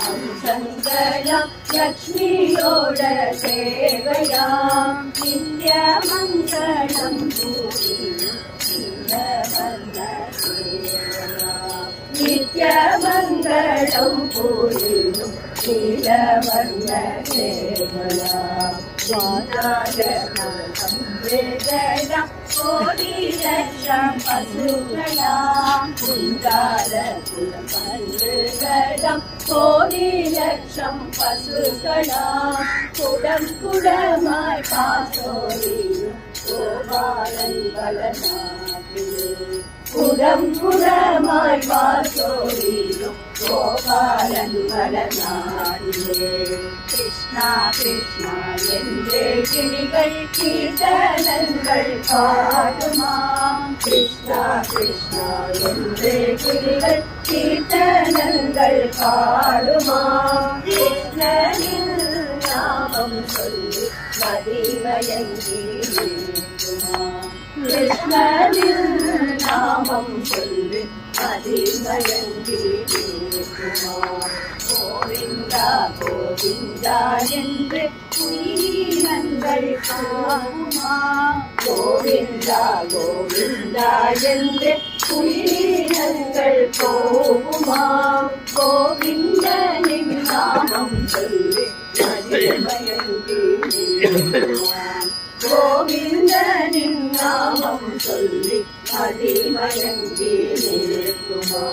அம்சங்களாம் லக்ஷ்மியோட சேவையாம் நித்ய மங்களம் நித்ய மங்களம் பூரியும் நீலவர்ண சேவையாம் கோடி லட்சம் பசுகளாம் குந்தார குலம் கோடி லட்சம் பசுகளாம் குடம் குடமாய் பாசோரியும் கோபாலன் பலநாட்டிலே குடம் குடமாய் பாசோரியும் கோபாலன் பலநாட்டிலே கிருஷ்ணா கிருஷ்ணா என்றே கிளிகள் கீர்த்தனங்கள் பாடுமாம் கிருஷ்ணா கிருஷ்ணா என்றே கிளிகள் கீர்த்தனங்கள் பாடுமாம் கிருஷ்ணனின் நாமம் சொல்லி மதிமயங்கி கிருஷ்ணனின் நாமம் சொல்லி மதிமயங்கி கோவிந்தா கோவிந்தா என்று உயிரினங்கள் போகுமா கோவிந்தா கோவிந்தா என்று உயிரினங்கள் போகுமா கோவிந்தனின் நாமம் சொல்லி மதிமயங்கி கோவிந்தனின் நாமம் சொல்லி மதிமயங்கி நிற்குமா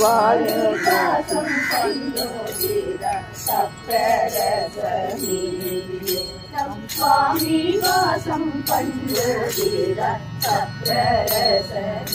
வாழதாசம் பந்தோதிர சப்ரரசனி சுவாமி வாசம் பந்தோதிர சப்ரரசனி